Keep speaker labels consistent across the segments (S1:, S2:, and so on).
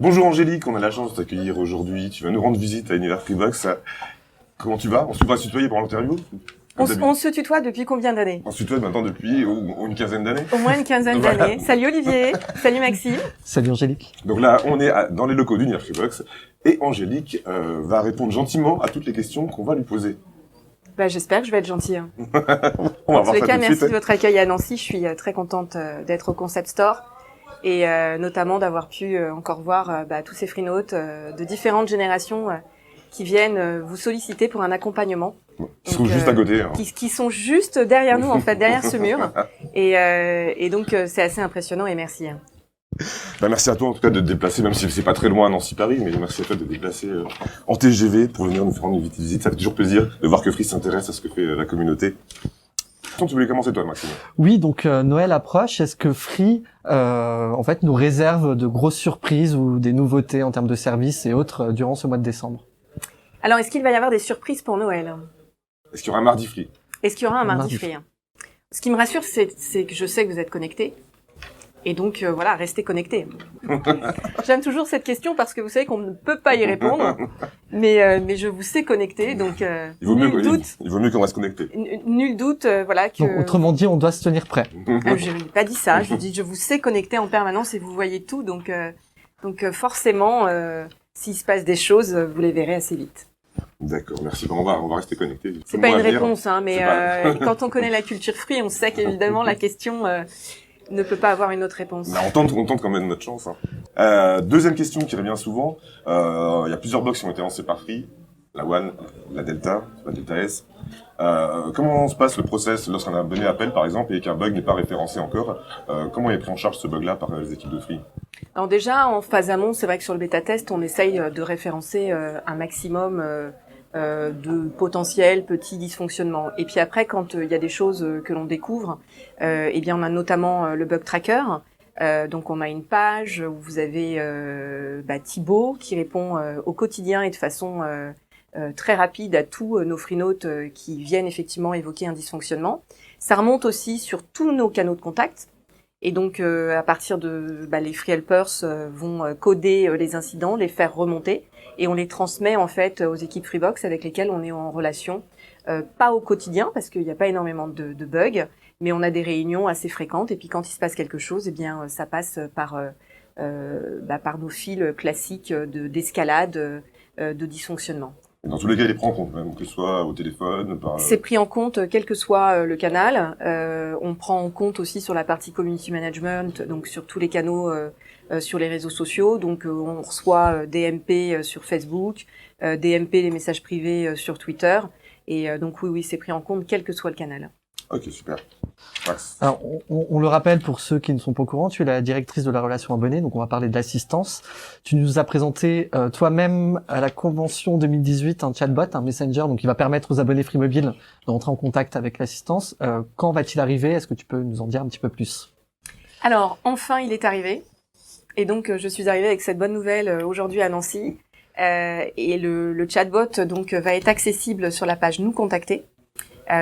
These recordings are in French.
S1: Bonjour Angélique, on a la chance de t'accueillir aujourd'hui. Tu vas nous rendre visite à Univers Freebox. Comment tu vas? On se va se tutoyer pour l'interview?
S2: On se tutoie depuis combien d'années?
S1: On se tutoie maintenant depuis une quinzaine d'années.
S2: Au moins une quinzaine d'années. Salut Olivier, salut Maxime.
S3: Salut Angélique.
S1: Donc là, on est dans les locaux d'Univers Freebox et Angélique va répondre gentiment à toutes les questions qu'on va lui poser.
S2: Bah, j'espère que je vais être gentille.
S1: On va
S2: En
S1: voir
S2: tous les
S1: ça
S2: cas,
S1: tout de
S2: merci
S1: suite.
S2: de votre accueil à Nancy. Je suis très contente d'être au Concept Store et notamment d'avoir pu encore voir tous ces freenotes de différentes générations qui viennent vous solliciter pour un accompagnement.
S1: Qui sont juste à côté. Hein.
S2: Qui sont juste derrière nous, en fait, derrière ce mur. Et donc, c'est assez impressionnant et merci.
S1: Bah, merci à toi en tout cas de te déplacer, même si c'est pas très loin à Nancy-Paris, mais merci à toi de te déplacer en TGV pour venir nous faire une visite. Ça fait toujours plaisir de voir que Free s'intéresse à ce que fait la communauté. Tu voulais commencer toi, Maxime?
S3: Oui, donc Noël approche. Est-ce que Free, en fait, nous réserve de grosses surprises ou des nouveautés en termes de services et autres durant ce mois de décembre?
S2: Alors, est-ce qu'il va y avoir des surprises pour Noël?
S1: Est-ce qu'il y aura un mardi Free?
S2: Est-ce qu'il y aura un mardi free? Ce qui me rassure, c'est que je sais que vous êtes connectés. Et donc, voilà, restez connectés. J'aime toujours cette question parce que vous savez qu'on ne peut pas y répondre. Mais je vous sais connectés, donc
S1: Il vaut mieux qu'on reste connecté.
S2: Nul doute, voilà, que...
S3: Donc, autrement dit, on doit se tenir prêt.
S2: Je n'ai pas dit ça. Je dis, je vous sais connectés en permanence et vous voyez tout. Donc forcément, s'il se passe des choses, vous les verrez assez vite.
S1: D'accord, merci. Bon, on va rester connectés.
S2: C'est pas une réponse, hein, mais quand on connaît la culture Free, on sait qu'évidemment la question ne peut pas avoir une autre réponse.
S1: Mais on tente quand même notre chance. Hein. Deuxième question qui revient souvent. Il y a plusieurs box qui ont été lancées par Free. La One, la Delta S. Comment se passe le process lorsqu'un abonné appelle, par exemple, et qu'un bug n'est pas référencé encore? Comment est pris en charge ce bug-là par les équipes de Free?
S2: Alors déjà, en phase amont, c'est vrai que sur le bêta-test, on essaye de référencer un maximum de potentiels petits dysfonctionnements. Et puis après, quand il y a des choses que l'on découvre, eh bien, on a notamment le bug tracker. Donc, on a une page où vous avez Thibaut qui répond au quotidien et de façon très rapide à tous nos freenotes qui viennent effectivement évoquer un dysfonctionnement. Ça remonte aussi sur tous nos canaux de contact. Et donc, à partir de, les free helpers vont coder les incidents, les faire remonter, et on les transmet en fait aux équipes Freebox avec lesquelles on est en relation, pas au quotidien parce qu'il n'y a pas énormément de bugs, mais on a des réunions assez fréquentes. Et puis quand il se passe quelque chose, eh bien, ça passe par nos fils classiques d'escalade, de dysfonctionnement.
S1: Dans tous les cas, il est pris en compte, même que ce soit au téléphone, par...
S2: C'est pris en compte, quel que soit le canal. On prend en compte aussi sur la partie community management, donc sur tous les canaux, sur les réseaux sociaux. Donc, on reçoit DMP sur Facebook, DMP, les messages privés sur Twitter. Et donc, oui, c'est pris en compte, quel que soit le canal.
S1: Ok, super. Max.
S3: Alors, on le rappelle pour ceux qui ne sont pas au courant, tu es la directrice de la relation abonnée, donc on va parler de l'assistance. Tu nous as présenté toi-même à la convention 2018 un chatbot, un messenger, donc qui va permettre aux abonnés Free Mobile de rentrer en contact avec l'assistance. Quand va-t-il arriver? Est-ce que tu peux nous en dire un petit peu plus?
S2: Alors, enfin, il est arrivé. Et donc, je suis arrivée avec cette bonne nouvelle aujourd'hui à Nancy. Et le chatbot donc va être accessible sur la page Nous contacter.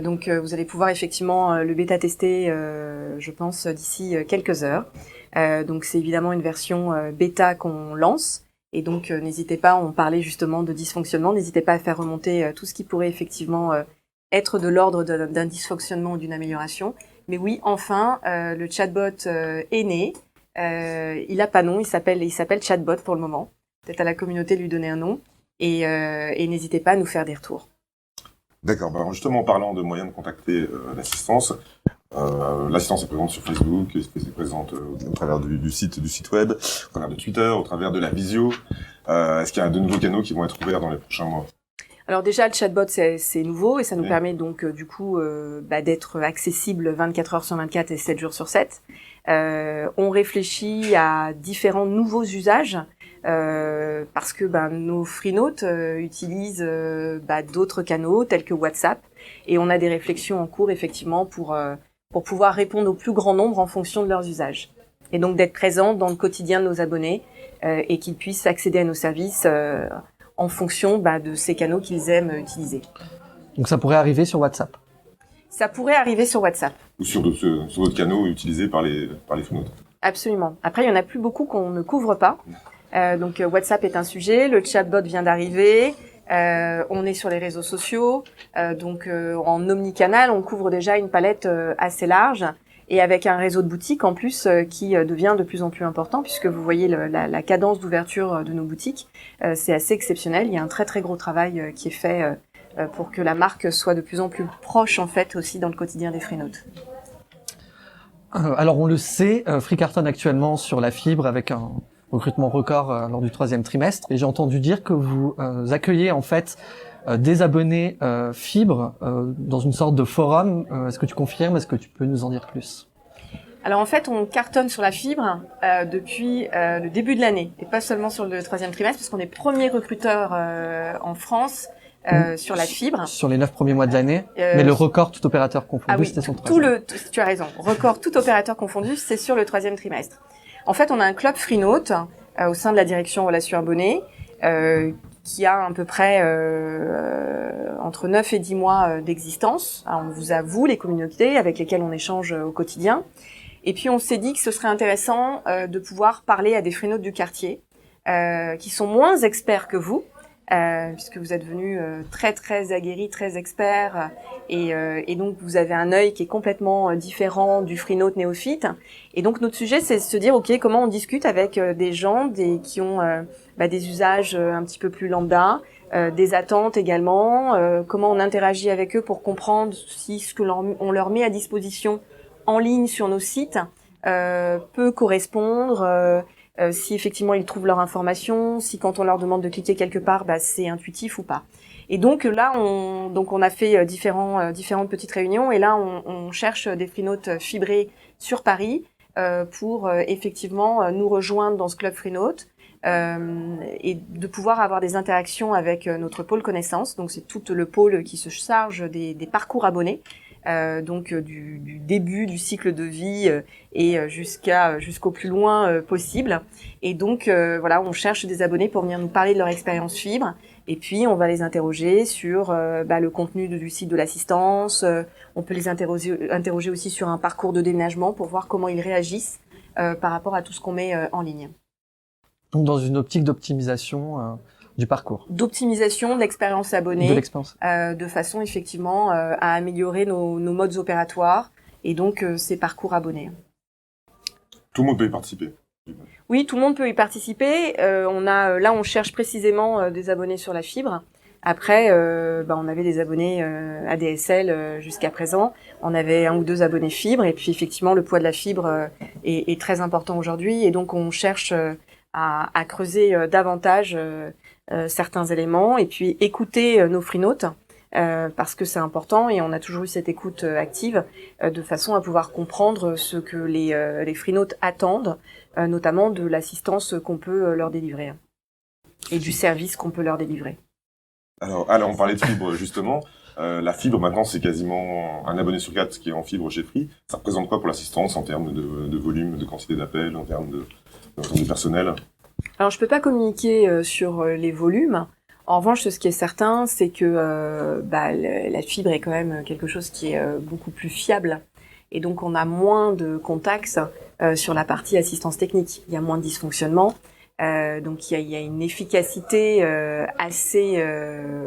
S2: Donc vous allez pouvoir effectivement le bêta-tester, je pense, d'ici quelques heures. Donc c'est évidemment une version bêta qu'on lance. Et donc n'hésitez pas, on parlait justement de dysfonctionnement, n'hésitez pas à faire remonter tout ce qui pourrait effectivement être de l'ordre d'un dysfonctionnement ou d'une amélioration. Mais oui, enfin, le chatbot est né. Il a pas nom, il s'appelle chatbot pour le moment. Peut-être à la communauté de lui donner un nom. Et n'hésitez pas à nous faire des retours.
S1: D'accord. Alors justement, en parlant de moyens de contacter l'assistance, l'assistance est présente sur Facebook, est présente au travers du site web, au travers de Twitter, au travers de la visio. Est-ce qu'il y a de nouveaux canaux qui vont être ouverts dans les prochains mois?
S2: Alors déjà, le chatbot, c'est nouveau et ça nous permet donc du coup d'être accessible 24 heures sur 24 et 7 jours sur 7. On réfléchit à différents nouveaux usages. Parce que nos freenotes utilisent d'autres canaux tels que WhatsApp et on a des réflexions en cours effectivement pour pouvoir répondre au plus grand nombre en fonction de leurs usages et donc d'être présent dans le quotidien de nos abonnés et qu'ils puissent accéder à nos services en fonction de ces canaux qu'ils aiment utiliser.
S3: Donc ça pourrait arriver sur WhatsApp?
S2: Ça pourrait arriver sur WhatsApp.
S1: Ou sur d'autres canaux utilisés par les freenotes?
S2: Absolument. Après, il y en a plus beaucoup qu'on ne couvre pas. Donc WhatsApp est un sujet, le chatbot vient d'arriver, on est sur les réseaux sociaux, donc en omnicanal, on couvre déjà une palette assez large et avec un réseau de boutiques en plus qui devient de plus en plus important puisque vous voyez la cadence d'ouverture de nos boutiques, c'est assez exceptionnel. Il y a un très très gros travail qui est fait pour que la marque soit de plus en plus proche en fait aussi dans le quotidien des freenotes.
S3: Alors on le sait, Free cartonne actuellement sur la fibre avec un recrutement record lors du 3e trimestre. Et j'ai entendu dire que vous accueillez en fait des abonnés fibre dans une sorte de forum. Est-ce que tu confirmes? Est-ce que tu peux nous en dire plus?
S2: Alors en fait, on cartonne sur la fibre depuis le début de l'année et pas seulement sur le 3e trimestre parce qu'on est premier recruteur en France sur la fibre.
S3: Sur les 9 premiers mois de l'année, mais le record tout opérateur confondu, c'était son 3e.
S2: Tu as raison, record tout opérateur confondu, c'est sur le 3e trimestre. En fait, on a un club freenote au sein de la direction relations abonnés qui a à peu près entre 9 et 10 mois d'existence. Alors, on vous avoue les communautés avec lesquelles on échange au quotidien. Et puis, on s'est dit que ce serait intéressant de pouvoir parler à des freenotes du quartier qui sont moins experts que vous, puisque vous êtes devenus très très aguerris, très experts, et donc vous avez un œil qui est complètement différent du freenote néophyte. Et donc notre sujet, c'est de se dire ok, comment on discute avec des gens qui ont des usages un petit peu plus lambda, des attentes également, comment on interagit avec eux pour comprendre si ce que on leur met à disposition en ligne sur nos sites peut correspondre. Si effectivement ils trouvent leur information, si quand on leur demande de cliquer quelque part, c'est intuitif ou pas. Et donc là, on a fait différentes petites réunions et là on cherche des freenotes fibrés sur Paris pour effectivement nous rejoindre dans ce club freenote et de pouvoir avoir des interactions avec notre pôle connaissance. Donc c'est tout le pôle qui se charge des parcours abonnés. Donc du début du cycle de vie et jusqu'au plus loin possible. Et donc voilà, on cherche des abonnés pour venir nous parler de leur expérience fibre. Et puis on va les interroger sur le contenu du site de l'assistance. On peut les interroger aussi sur un parcours de déménagement pour voir comment ils réagissent par rapport à tout ce qu'on met en ligne.
S3: Donc dans une optique d'optimisation du parcours.
S2: D'optimisation de l'expérience abonnée.
S3: De l'expérience.
S2: De façon effectivement à améliorer nos modes opératoires et donc ces parcours abonnés.
S1: Tout le monde peut y participer.
S2: Oui, tout le monde peut y participer. On cherche précisément des abonnés sur la fibre. Après, on avait des abonnés ADSL jusqu'à présent. On avait 1 ou 2 abonnés fibre et puis effectivement le poids de la fibre est très important aujourd'hui et donc on cherche à creuser davantage certains éléments et puis écouter nos freenotes parce que c'est important et on a toujours eu cette écoute active de façon à pouvoir comprendre ce que les freenotes attendent, notamment de l'assistance qu'on peut leur délivrer et du service qu'on peut leur délivrer.
S1: Alors on parlait de fibre justement. La fibre maintenant c'est quasiment un abonné sur 4 qui est en fibre chez Free. Ça représente quoi pour l'assistance en termes de volume, de quantité d'appels, en termes de personnel?
S2: Alors je peux pas communiquer sur les volumes. En revanche, ce qui est certain, c'est que la fibre est quand même quelque chose qui est beaucoup plus fiable. Et donc on a moins de contacts sur la partie assistance technique. Il y a moins de dysfonctionnements. Donc il y a une efficacité assez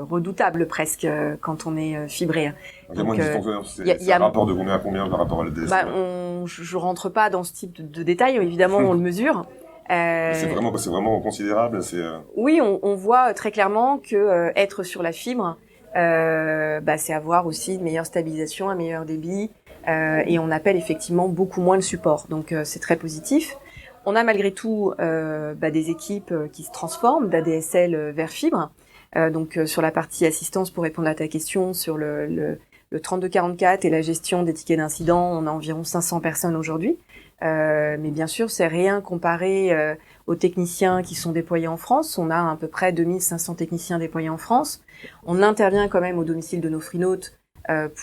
S2: redoutable presque quand on est fibré.
S1: Il y a moins de dysfonctionnements. C'est un rapport de combien à combien par rapport à l'ADSL?
S2: Je rentre pas dans ce type de détails. Évidemment, on le mesure.
S1: C'est vraiment considérable.
S2: Oui, on voit très clairement que être sur la fibre, c'est avoir aussi une meilleure stabilisation, un meilleur débit, et on appelle effectivement beaucoup moins le support. Donc c'est très positif. On a malgré tout des équipes qui se transforment d'ADSL vers fibre. Donc sur la partie assistance, pour répondre à ta question, sur le 3244 et la gestion des tickets d'incident, on a environ 500 personnes aujourd'hui. Mais bien sûr, c'est rien comparé aux techniciens qui sont déployés en France. On a à peu près 2500 techniciens déployés en France. On intervient quand même au domicile de nos freenotes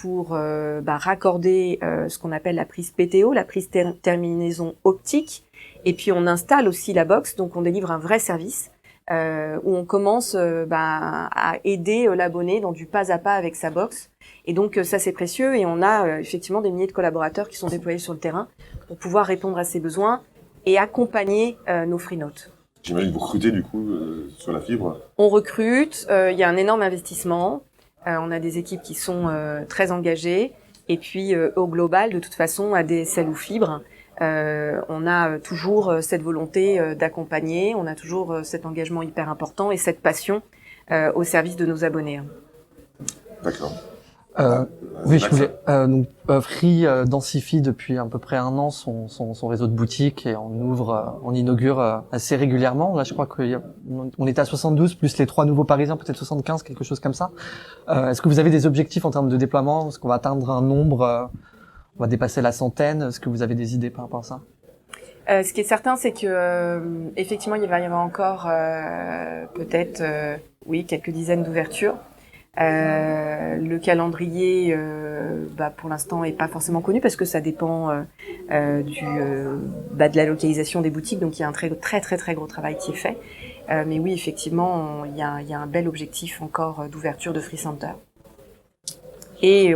S2: pour raccorder ce qu'on appelle la prise PTO, la prise terminaison optique. Et puis on installe aussi la box, donc on délivre un vrai service où on commence à aider l'abonné dans du pas à pas avec sa box. Et donc ça c'est précieux et on a effectivement des milliers de collaborateurs qui sont déployés sur le terrain pour pouvoir répondre à ses besoins et accompagner nos freenotes.
S1: J'imagine que vous recrutez du coup sur la fibre.
S2: On recrute, il y a un énorme investissement, on a des équipes qui sont très engagées, et puis au global, de toute façon, ADSL ou fibre, on a toujours cette volonté d'accompagner, on a toujours cet engagement hyper important et cette passion au service de nos abonnés.
S1: D'accord.
S3: Oui, je voulais. Free densifie depuis à peu près 1 an son réseau de boutiques et on inaugure assez régulièrement. Là, je crois qu'on est à 72 plus les 3 nouveaux Parisiens, peut-être 75, quelque chose comme ça. Est-ce que vous avez des objectifs en termes de déploiement? Est-ce qu'on va atteindre un nombre? On va dépasser la centaine? Est-ce que vous avez des idées par rapport à ça?
S2: Ce qui est certain, c'est que effectivement, il va y avoir encore peut-être, oui, quelques dizaines d'ouvertures. Le calendrier, pour l'instant, est pas forcément connu parce que ça dépend de la localisation des boutiques. Donc, il y a un très gros travail qui est fait. Mais oui, effectivement, il y a un bel objectif encore d'ouverture de Free Center. Et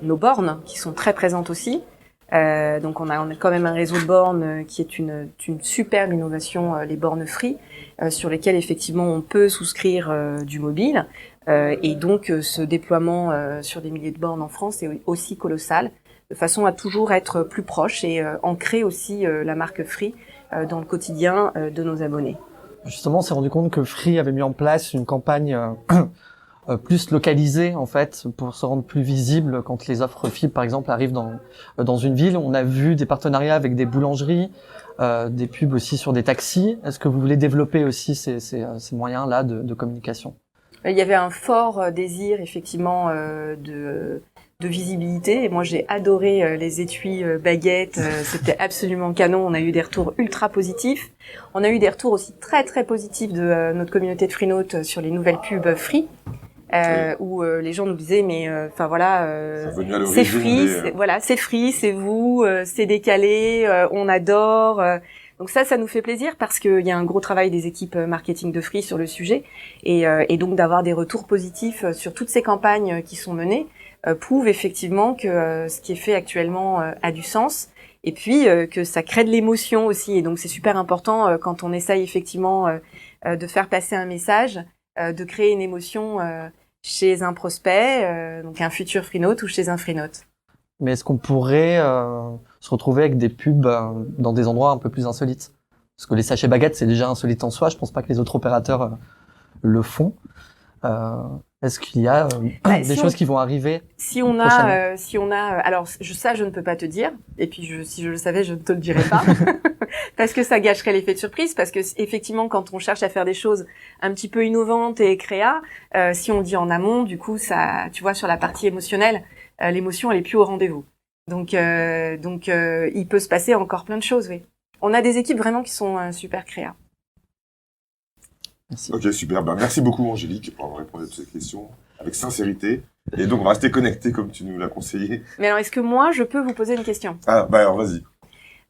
S2: nos bornes qui sont très présentes aussi. Donc on a quand même un réseau de bornes qui est une superbe innovation, les bornes Free, sur lesquelles effectivement on peut souscrire du mobile. Et donc ce déploiement sur des milliers de bornes en France est aussi colossal, de façon à toujours être plus proche et ancrer aussi la marque Free dans le quotidien de nos abonnés.
S3: Justement, on s'est rendu compte que Free avait mis en place une campagne plus localisée en fait pour se rendre plus visible quand les offres fibre par exemple arrivent dans une ville. On a vu des partenariats avec des boulangeries, des pubs aussi sur des taxis. Est-ce que vous voulez développer aussi ces moyens là de communication?
S2: Il y avait un fort désir effectivement de visibilité et moi j'ai adoré les étuis baguettes, c'était absolument canon, on a eu des retours ultra positifs. On a eu des retours aussi très positifs de notre communauté de Freenote sur les nouvelles pubs Free. Où les gens nous disaient mais enfin c'est Free, c'est Free, c'est vous, c'est décalé, on adore. Donc ça nous fait plaisir parce qu'il y a un gros travail des équipes marketing de Free sur le sujet et donc d'avoir des retours positifs sur toutes ces campagnes qui sont menées prouve effectivement que ce qui est fait actuellement a du sens et puis que ça crée de l'émotion aussi et donc c'est super important quand on essaye effectivement de faire passer un message, de créer une émotion chez un prospect, donc un futur Freenote ou chez un Freenote.
S3: Mais est-ce qu'on pourrait se retrouver avec des pubs dans des endroits un peu plus insolites? Parce que les sachets baguettes, c'est déjà insolite en soi. Je pense pas que les autres opérateurs le font. Est-ce qu'il y a des choses qui vont arriver?
S2: Si on a, alors ça, je ne peux pas te dire. Et puis, si je le savais, je ne te le dirais pas, parce que ça gâcherait l'effet de surprise. Parce que effectivement, quand on cherche à faire des choses un petit peu innovantes et créa, si on le dit en amont, du coup, ça, tu vois, sur la partie émotionnelle, l'émotion, elle est plus au rendez-vous. Donc, il peut se passer encore plein de choses. Oui. On a des équipes vraiment qui sont super créa.
S3: Merci.
S1: Ok, super. Merci beaucoup, Angélique, pour avoir répondu à toutes ces questions avec sincérité. Et donc, on va rester connectés comme tu nous l'as conseillé.
S2: Mais alors, est-ce que moi, je peux vous poser une question?
S1: Alors, vas-y.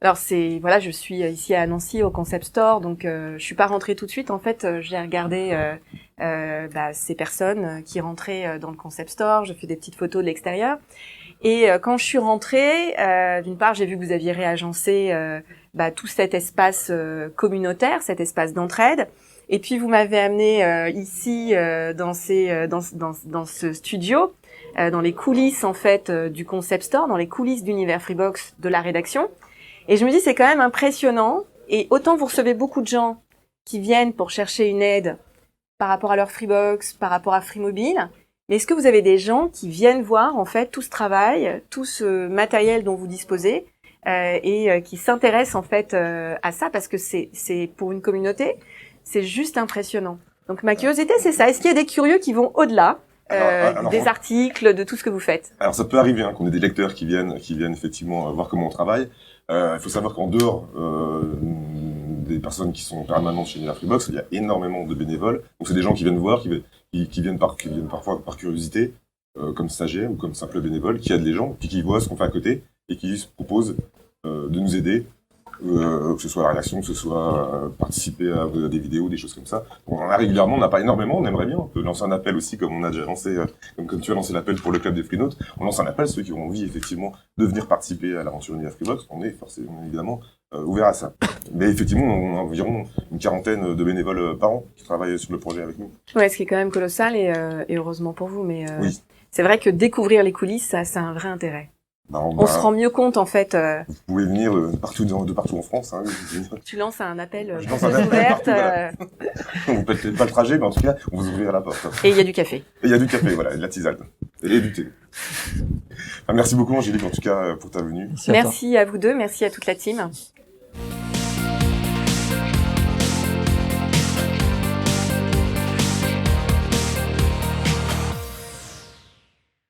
S2: Alors, je suis ici à Nancy au Concept Store, donc je suis pas rentrée tout de suite. En fait, j'ai regardé ces personnes qui rentraient dans le Concept Store. Je fais des petites photos de l'extérieur. Et quand je suis rentrée, d'une part, j'ai vu que vous aviez réagencé tout cet espace communautaire, cet espace d'entraide. Et puis vous m'avez amené ici dans ce studio, dans les coulisses en fait du Concept Store, dans les coulisses d'Univers Freebox de la rédaction. Et je me dis c'est quand même impressionnant. Et autant vous recevez beaucoup de gens qui viennent pour chercher une aide par rapport à leur Freebox, par rapport à Free Mobile. Mais est-ce que vous avez des gens qui viennent voir en fait tout ce travail, tout ce matériel dont vous disposez et qui s'intéressent en fait à ça parce que c'est pour une communauté. C'est juste impressionnant. Donc ma curiosité, c'est ça. Est-ce qu'il y a des curieux qui vont au-delà des articles, de tout ce que vous faites?
S1: Alors ça peut arriver qu'on ait des lecteurs qui viennent effectivement voir comment on travaille. Il faut savoir qu'en dehors des personnes qui sont permanentes chez Univers Freebox, il y a énormément de bénévoles. Donc c'est des gens qui viennent voir, qui viennent parfois par curiosité, comme stagiaires ou comme simples bénévoles, qui aident les gens, puis qui voient ce qu'on fait à côté et qui se proposent de nous aider. Que ce soit à la rédaction, que ce soit participer à des vidéos, des choses comme ça. On en a régulièrement, on n'a pas énormément, on aimerait bien. On peut lancer un appel aussi, comme on a déjà lancé, comme tu as lancé l'appel pour le club des Freenote. On lance un appel, ceux qui ont envie effectivement de venir participer à l'aventure Univers Freebox. On est forcément évidemment ouvert à ça. Mais effectivement, on a environ une quarantaine de bénévoles par an qui travaillent sur le projet avec nous.
S2: Ouais, ce qui est quand même colossal et heureusement pour vous. Mais
S1: Oui.
S2: c'est vrai que découvrir les coulisses, ça a un vrai intérêt. On se rend mieux compte en fait.
S1: Vous pouvez venir de partout en France. Hein,
S2: Tu lances un appel
S1: Je lance un appel
S2: ouverte
S1: partout, vous faites peut-être pas le trajet, mais en tout cas, on vous ouvrira la porte.
S2: et il y a du café.
S1: Et il y a du café, voilà, et de la tisane. Et du thé. Enfin, merci beaucoup Angélique en tout cas pour ta venue.
S2: Merci à vous deux, merci à toute la team.